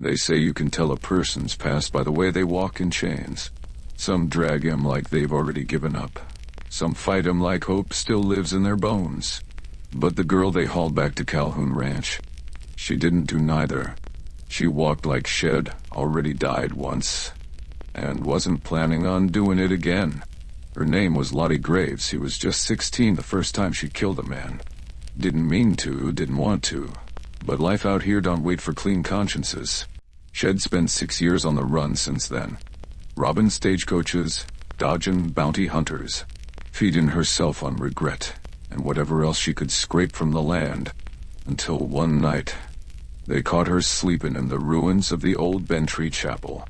They say you can tell a person's past by the way they walk in chains. Some drag him like they've already given up. Some fight him like hope still lives in their bones. But the girl they hauled back to Calhoun Ranch, she didn't do neither. She walked like she'd already died once, and wasn't planning on doing it again. Her name was Lottie Graves. She was just 16 the first time she killed a man. Didn't mean to, didn't want to, but life out here don't wait for clean consciences. She'd spent 6 years on the run since then, robbing stagecoaches, dodging bounty hunters, feeding herself on regret and whatever else she could scrape from the land, until one night they caught her sleeping in the ruins of the old Bentry Chapel.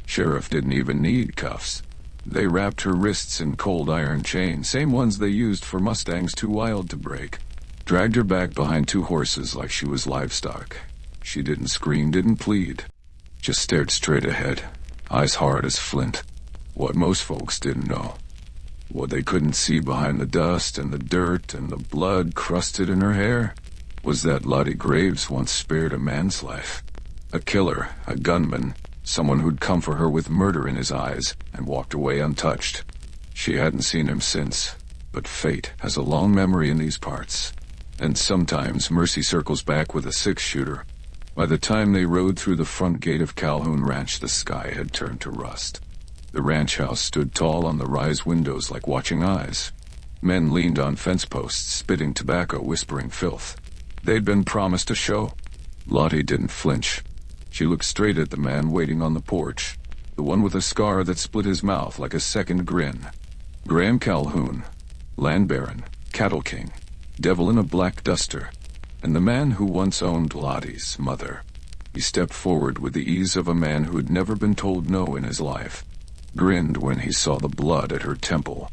Sheriff didn't even need cuffs. They wrapped her wrists in cold iron chains, same ones they used for Mustangs too wild to break. Dragged her back behind 2 horses like she was livestock. She didn't scream, didn't plead. Just stared straight ahead, eyes hard as flint. What most folks didn't know, what they couldn't see behind the dust and the dirt and the blood crusted in her hair, was that Lottie Graves once spared a man's life. A killer, a gunman, someone who'd come for her with murder in his eyes and walked away untouched. She hadn't seen him since, but fate has a long memory in these parts, and sometimes mercy circles back with a 6-shooter. By the time they rode through the front gate of Calhoun Ranch, the sky had turned to rust. The ranch house stood tall on the rise windows like watching eyes. Men leaned on fence posts, spitting tobacco, whispering filth. They'd been promised a show. Lottie didn't flinch. She looked straight at the man waiting on the porch, the one with a scar that split his mouth like a second grin. Graham Calhoun, land baron, cattle king, devil in a black duster, and the man who once owned Lottie's mother. He stepped forward with the ease of a man who had never been told no in his life. Grinned when he saw the blood at her temple.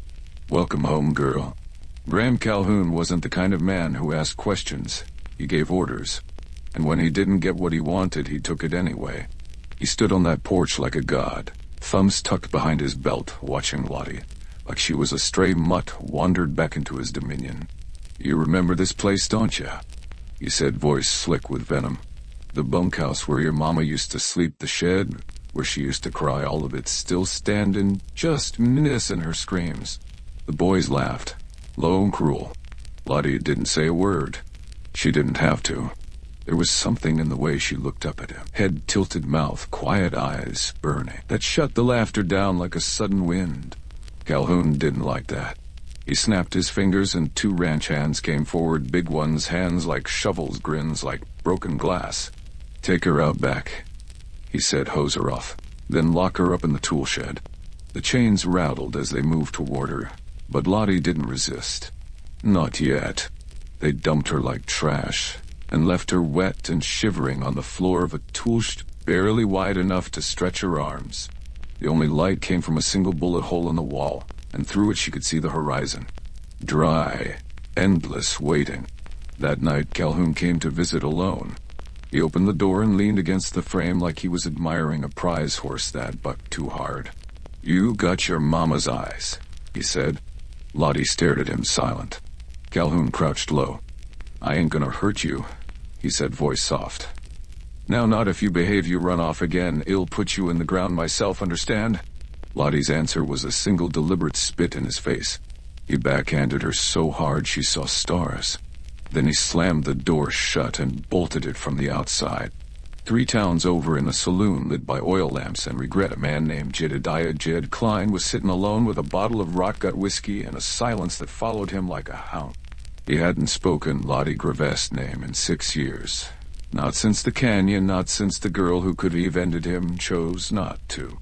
"Welcome home, girl." Graham Calhoun wasn't the kind of man who asked questions. He gave orders. And when he didn't get what he wanted, he took it anyway. He stood on that porch like a god, thumbs tucked behind his belt, watching Lottie, like she was a stray mutt wandered back into his dominion. "You remember this place, don't you?" he said, voice slick with venom. "The bunkhouse where your mama used to sleep, the shed where she used to cry, all of it still standing, just missing her screams." The boys laughed, low and cruel. Lottie didn't say a word. She didn't have to. There was something in the way she looked up at him. Head tilted, mouth, quiet eyes, burning, that shut the laughter down like a sudden wind. Calhoun didn't like that. He snapped his fingers and 2 ranch hands came forward, big ones, hands like shovels, grins like broken glass. "Take her out back," he said, "hose her off. Then lock her up in the tool shed." The chains rattled as they moved toward her, but Lottie didn't resist. Not yet. They dumped her like trash and left her wet and shivering on the floor of a tool shed barely wide enough to stretch her arms. The only light came from a single bullet hole in the wall, and through it she could see the horizon. Dry, endless waiting. That night Calhoun came to visit alone. He opened the door and leaned against the frame like he was admiring a prize horse that bucked too hard. "You got your mama's eyes," he said. Lottie stared at him, silent. Calhoun crouched low. "I ain't gonna hurt you," he said, voice soft. "Now not if you behave. You run off again, I'll put you in the ground myself, understand?" Lottie's answer was a single deliberate spit in his face. He backhanded her so hard she saw stars. Then he slammed the door shut and bolted it from the outside. 3 towns over, in a saloon lit by oil lamps and regret, a man named Jedediah Jed Klein was sitting alone with a bottle of rot-gut whiskey and a silence that followed him like a hound. He hadn't spoken Lottie Graves' name in 6 years. Not since the canyon, not since the girl who could have ended him chose not to.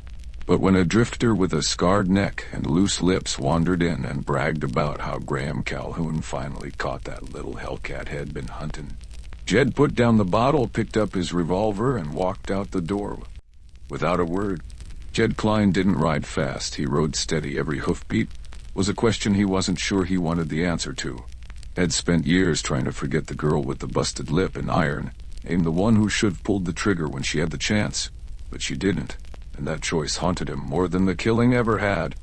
But when a drifter with a scarred neck and loose lips wandered in and bragged about how Graham Calhoun finally caught that little hellcat he'd been hunting, Jed put down the bottle, picked up his revolver, and walked out the door. Without a word. Jed Klein didn't ride fast. He rode steady. Every hoofbeat was a question he wasn't sure he wanted the answer to. Had spent years trying to forget the girl with the busted lip and iron, aimed the one who should have pulled the trigger when she had the chance. But she didn't, and that choice haunted him more than the killing ever had.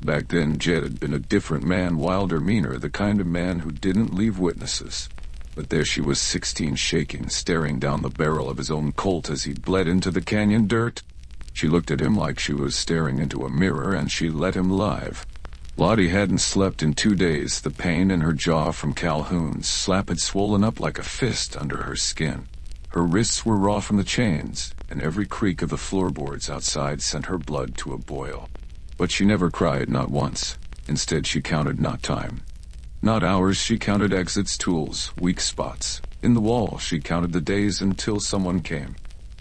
Back then, Jed had been a different man, wilder, meaner, the kind of man who didn't leave witnesses. But there she was, 16, shaking, staring down the barrel of his own Colt as he bled into the canyon dirt. She looked at him like she was staring into a mirror, and she let him live. Lottie hadn't slept in 2 days. The pain in her jaw from Calhoun's slap had swollen up like a fist under her skin. Her wrists were raw from the chains, and every creak of the floorboards outside sent her blood to a boil. But she never cried, not once. Instead, she counted not time, not hours. She counted exits, tools, weak spots. In the wall, she counted the days until someone came.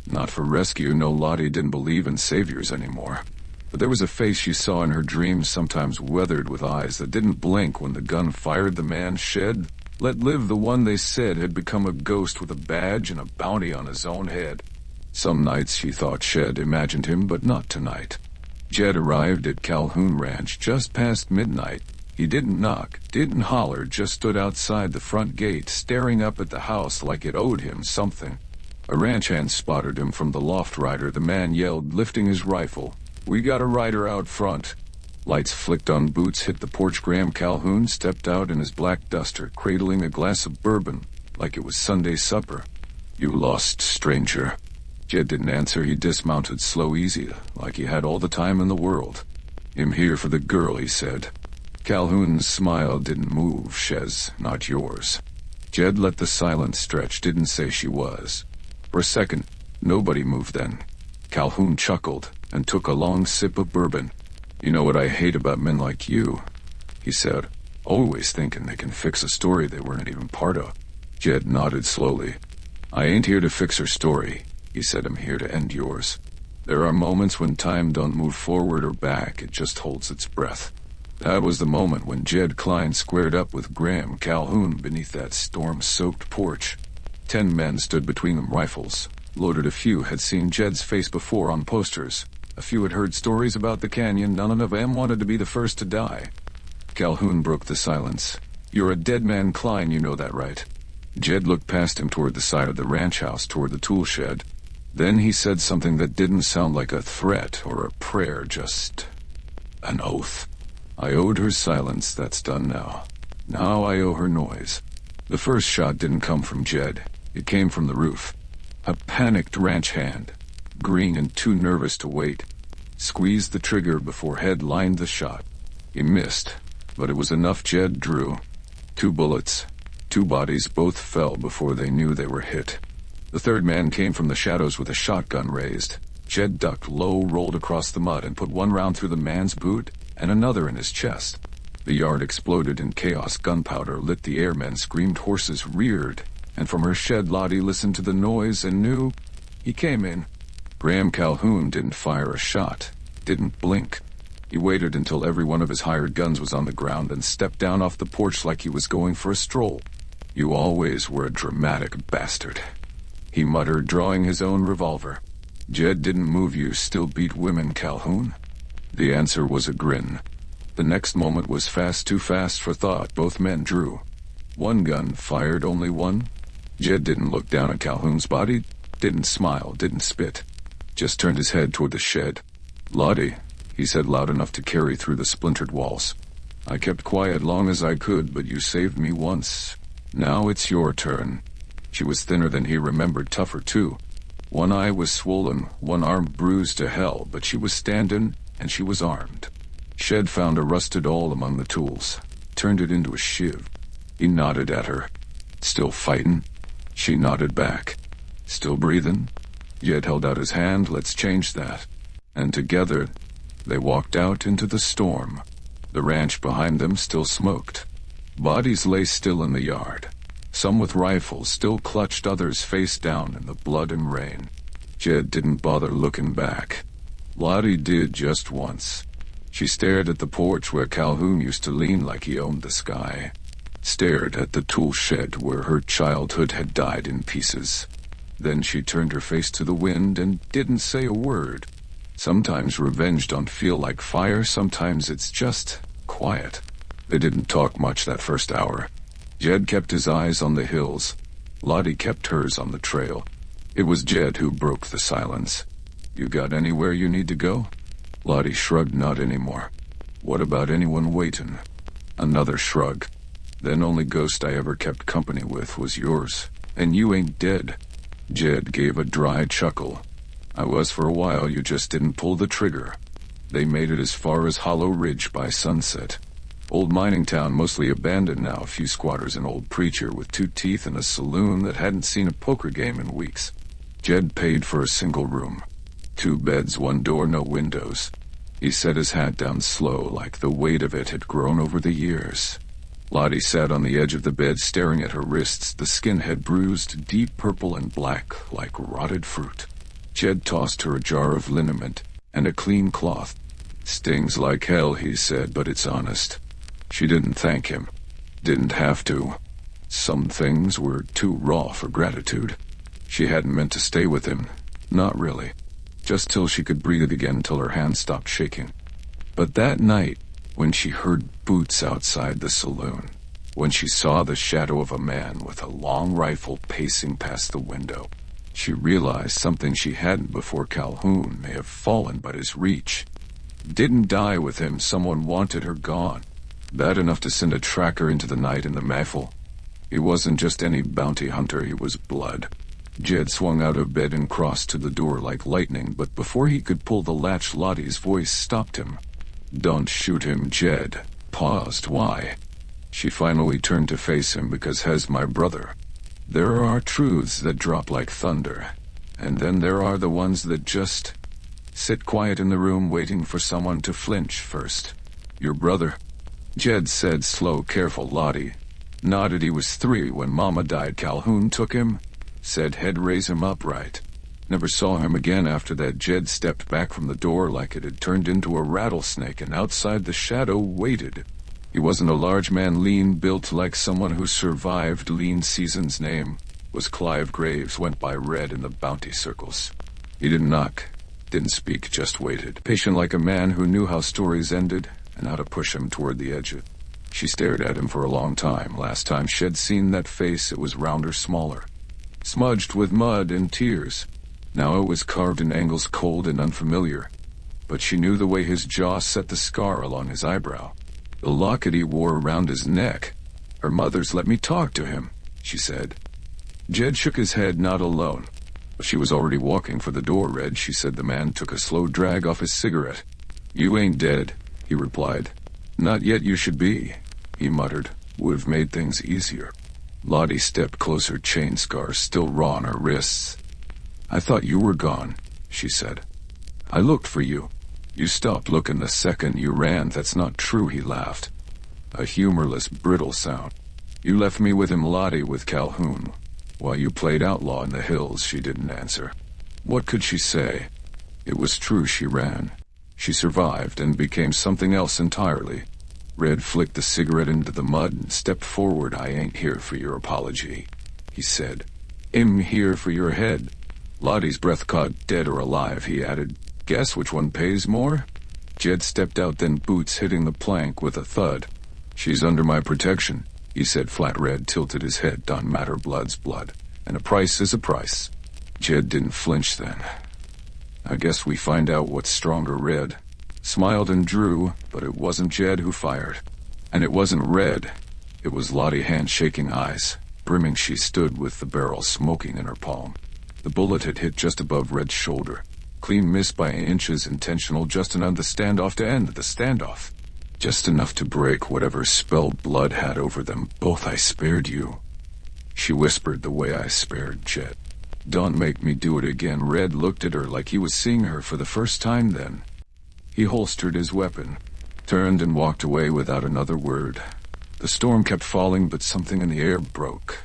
Not for rescue. No, Lottie didn't believe in saviors anymore. But there was a face she saw in her dreams, sometimes weathered with eyes that didn't blink when the gun fired. The man Shed let live, the one they said had become a ghost with a badge and a bounty on his own head. Some nights she thought Shed imagined him, but not tonight. Jed arrived at Calhoun Ranch just past midnight. He didn't knock, didn't holler, just stood outside the front gate, staring up at the house like it owed him something. A ranch hand spotted him from the loft rider. The man yelled, lifting his rifle, "We got a rider out front." Lights flicked on, boots hit the porch. Graham Calhoun stepped out in his black duster, cradling a glass of bourbon like it was Sunday supper. "You lost, stranger." Jed didn't answer. He dismounted slow, easy, like he had all the time in the world. "I'm here for the girl," he said. Calhoun's smile didn't move. "Shez, not yours." Jed let the silence stretch, didn't say she was. For a second, nobody moved. Then Calhoun chuckled and took a long sip of bourbon. "You know what I hate about men like you," he said, "always thinking they can fix a story they weren't even part of." Jed nodded slowly. "I ain't here to fix her story," he said. "I'm here to end yours. There are moments when time don't move forward or back, it just holds its breath." That was the moment when Jed Klein squared up with Graham Calhoun beneath that storm-soaked porch. 10 men stood between them, rifles loaded. A few had seen Jed's face before on posters. A few had heard stories about the canyon. None of them wanted to be the first to die. Calhoun broke the silence. "You're a dead man, Klein, you know that, right?" Jed looked past him toward the side of the ranch house, toward the tool shed. Then he said something that didn't sound like a threat or a prayer, just an oath. "I owed her silence. That's done now. Now I owe her noise." The first shot didn't come from Jed. It came from the roof. A panicked ranch hand, green and too nervous to wait, squeezed the trigger before Head lined the shot. He missed, but it was enough. Jed drew. 2 bullets. 2 bodies. Both fell before they knew they were hit. The third man came from the shadows with a shotgun raised. Jed ducked low, rolled across the mud, and put 1 round through the man's boot and another in his chest. The yard exploded in chaos. Gunpowder lit the air. Men screamed. Horses reared. And from her shed, Lottie listened to the noise and knew he came in. Graham Calhoun didn't fire a shot, didn't blink. He waited until every one of his hired guns was on the ground and stepped down off the porch like he was going for a stroll. "You always were a dramatic bastard," he muttered, drawing his own revolver. "Jed didn't move. You still beat women, Calhoun?" The answer was a grin. The next moment was fast, too fast for thought. Both men drew. 1 gun fired, only 1. Jed didn't look down at Calhoun's body, didn't smile, didn't spit. Just turned his head toward the shed. "Lottie," he said loud enough to carry through the splintered walls. "I kept quiet long as I could, but you saved me once. Now it's your turn." She was thinner than he remembered, tougher too. 1 eye was swollen, 1 arm bruised to hell, but she was standing, and she was armed. Shed found a rusted awl among the tools, turned it into a shiv. He nodded at her. "Still fightin'?" She nodded back. "Still breathing?" Jed held out his hand. "Let's change that." And together, they walked out into the storm. The ranch behind them still smoked. Bodies lay still in the yard. Some with rifles still clutched, others face down in the blood and rain. Jed didn't bother looking back. Lottie did, just once. She stared at the porch where Calhoun used to lean like he owned the sky. Stared at the tool shed where her childhood had died in pieces. Then she turned her face to the wind and didn't say a word. Sometimes revenge don't feel like fire, sometimes it's just quiet. They didn't talk much that first hour. Jed kept his eyes on the hills. Lottie kept hers on the trail. It was Jed who broke the silence. "You got anywhere you need to go?" Lottie shrugged. "Not anymore." "What about anyone waiting?" Another shrug. Then only ghost I ever kept company with was yours, and you ain't dead." Jed gave a dry chuckle. "I was for a while, you just didn't pull the trigger." They made it as far as Hollow Ridge by sunset. Old mining town, mostly abandoned now, a few squatters, an old preacher with 2 teeth, and a saloon that hadn't seen a poker game in weeks. Jed paid for a single room. 2 beds, 1 door, no windows. He set his hat down slow, like the weight of it had grown over the years. Lottie sat on the edge of the bed, staring at her wrists, the skin had bruised, deep purple and black, like rotted fruit. Jed tossed her a jar of liniment and a clean cloth. "Stings like hell," he said, "but it's honest." She didn't thank him. Didn't have to. Some things were too raw for gratitude. She hadn't meant to stay with him. Not really. Just till she could breathe again, till her hand stopped shaking. But that night, when she heard boots outside the saloon, when she saw the shadow of a man with a long rifle pacing past the window, she realized something she hadn't before. Calhoun may have fallen, but his reach didn't die with him. Someone wanted her gone. Bad enough to send a tracker into the night in the Maffle. He wasn't just any bounty hunter, he was blood. Jed swung out of bed and crossed to the door like lightning, but before he could pull the latch, Lottie's voice stopped him. "Don't shoot him." Jed paused. "Why?" She finally turned to face him. "Because he's my brother. There are truths that drop like thunder, and then there are the ones that just sit quiet in the room waiting for someone to flinch first. Your brother," Jed said, slow, careful. Lottie nodded. "He was 3 when Mama died. Calhoun took him, said he'd raise him upright. Never saw him again after that." Jed stepped back from the door like it had turned into a rattlesnake, and outside the shadow waited. He wasn't a large man, lean, built like someone who survived lean seasons. Name was Clive Graves, went by Red in the bounty circles. He didn't knock, didn't speak, just waited, patient like a man who knew how stories ended and how to push him toward the edge. She stared at him for a long time. Last time she'd seen that face, it was rounder, smaller, smudged with mud and tears. Now it was carved in angles, cold and unfamiliar, but she knew the way his jaw set the scar along his eyebrow. The locket he wore around his neck. "Her mother's let me talk to him," she said. Jed shook his head. "Not alone." She was already walking for the door. "Red," she said. The man took a slow drag off his cigarette. "You ain't dead," he replied. "Not yet. You should be," he muttered. "Would've made things easier." Lottie stepped closer, chain scars still raw on her wrists. "I thought you were gone," she said. "I looked for you. You stopped looking the second you ran." "That's not true," he laughed. A humorless, brittle sound. "You left me with him." "Lottie, with Calhoun, while you played outlaw in the hills." She didn't answer. What could she say? It was true. She ran. She survived and became something else entirely. Red flicked the cigarette into the mud and stepped forward. "I ain't here for your apology," he said. "I'm here for your head." Lottie's breath caught. "Dead or alive," he added. "Guess which one pays more?" Jed stepped out, then boots hitting the plank with a thud. "She's under my protection," he said flat. Red tilted his head. "Don't matter, blood's blood, and a price is a price." Jed didn't flinch then. "I guess we find out what's stronger." Red smiled and drew, but it wasn't Jed who fired. And it wasn't Red. It was Lottie, hand shaking, eyes brimming. She stood with the barrel smoking in her palm. The bullet had hit just above Red's shoulder. Clean miss by inches, intentional, just enough the standoff to end the standoff. Just enough to break whatever spell blood had over them both. "I spared you," she whispered, "the way I spared Jed. Don't make me do it again." Red looked at her like he was seeing her for the first time then. He holstered his weapon, turned and walked away without another word. The storm kept falling, but something in the air broke.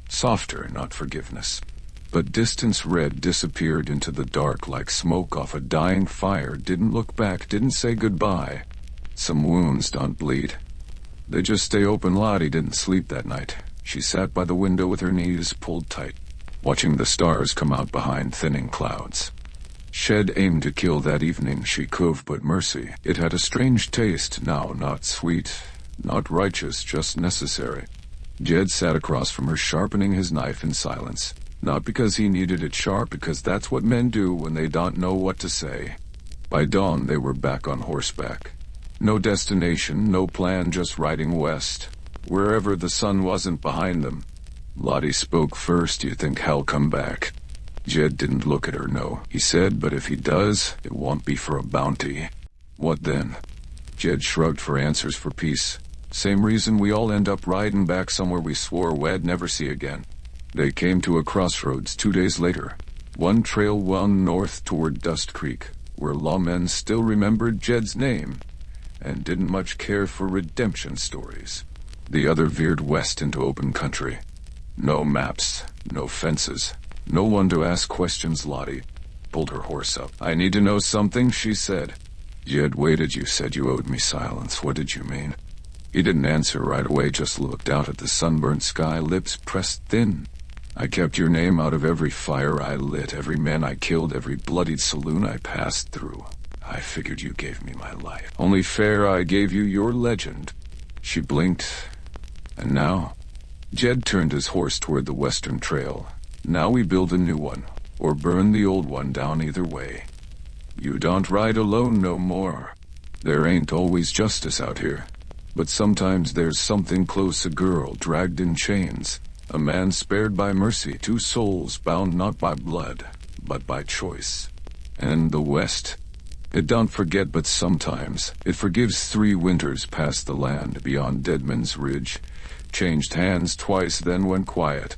Softer, not forgiveness, but distance. Red disappeared into the dark like smoke off a dying fire. Didn't look back, didn't say goodbye. Some wounds don't bleed. They just stay open. Lottie didn't sleep that night. She sat by the window with her knees pulled tight, watching the stars come out behind thinning clouds. She'd aimed to kill that evening. She could've, but mercy, it had a strange taste now, not sweet, not righteous, just necessary. Jed sat across from her, sharpening his knife in silence. Not because he needed it sharp, because that's what men do when they don't know what to say. By dawn, they were back on horseback. No destination, no plan, just riding west. wherever the sun wasn't behind them. Lottie spoke first. You think Hal'll come back? Jed didn't look at her, no, he said, but if he does, it won't be for a bounty. What then? Jed shrugged for answers for peace. Same reason we all end up riding back somewhere we swore we'd never see again. They came to a crossroads 2 days later. One trail wound north toward Dust Creek, where lawmen still remembered Jed's name and didn't much care for redemption stories. The other veered west into open country. No maps, no fences, no one to ask questions. Lottie pulled her horse up. I need to know something, she said. Jed waited. You said you owed me silence. What did you mean? He didn't answer right away, just looked out at the sunburnt sky, lips pressed thin. I kept your name out of every fire I lit, every man I killed, every bloodied saloon I passed through. I figured you gave me my life. Only fair I gave you your legend. She blinked. And now? Jed turned his horse toward the western trail. Now we build a new one, or burn the old one down. Either way. You don't ride alone no more. There ain't always justice out here. But sometimes there's something close, a girl dragged in chains, a man spared by mercy, two souls bound not by blood, but by choice. And the West, it don't forget, but sometimes it forgives. 3 winters past the land beyond Deadman's Ridge, changed hands twice, then went quiet.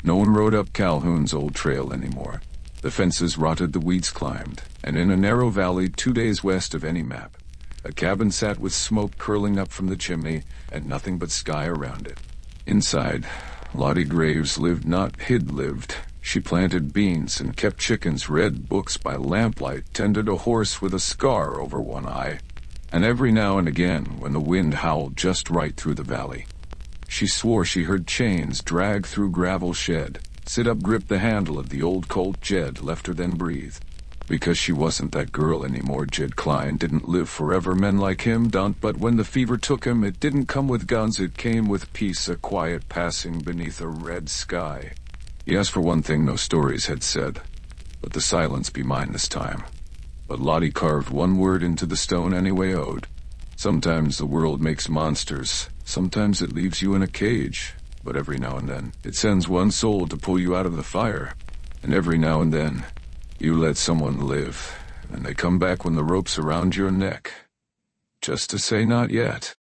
No one rode up Calhoun's old trail anymore. The fences rotted, the weeds climbed, and in a narrow valley 2 days west of any map, a cabin sat with smoke curling up from the chimney and nothing but sky around it. Inside, Lottie Graves lived, not hid lived. She planted beans and kept chickens, read books by lamplight, tended a horse with a scar over one eye, and every now and again, when the wind howled just right through the valley, she swore she heard chains drag through gravel shed. Sit up, grip the handle of the old Colt Jed left her, then breathe. Because she wasn't that girl anymore. Jed Klein didn't live forever. Men like him don't, but when the fever took him, it didn't come with guns, it came with peace, a quiet passing beneath a red sky. Yes, for one thing, no stories had said. Let the silence be mine this time. But Lottie carved one word into the stone anyway. Owed. Sometimes the world makes monsters. Sometimes it leaves you in a cage. But every now and then, it sends one soul to pull you out of the fire. And every now and then, you let someone live, and they come back when the rope's around your neck. Just to say not yet.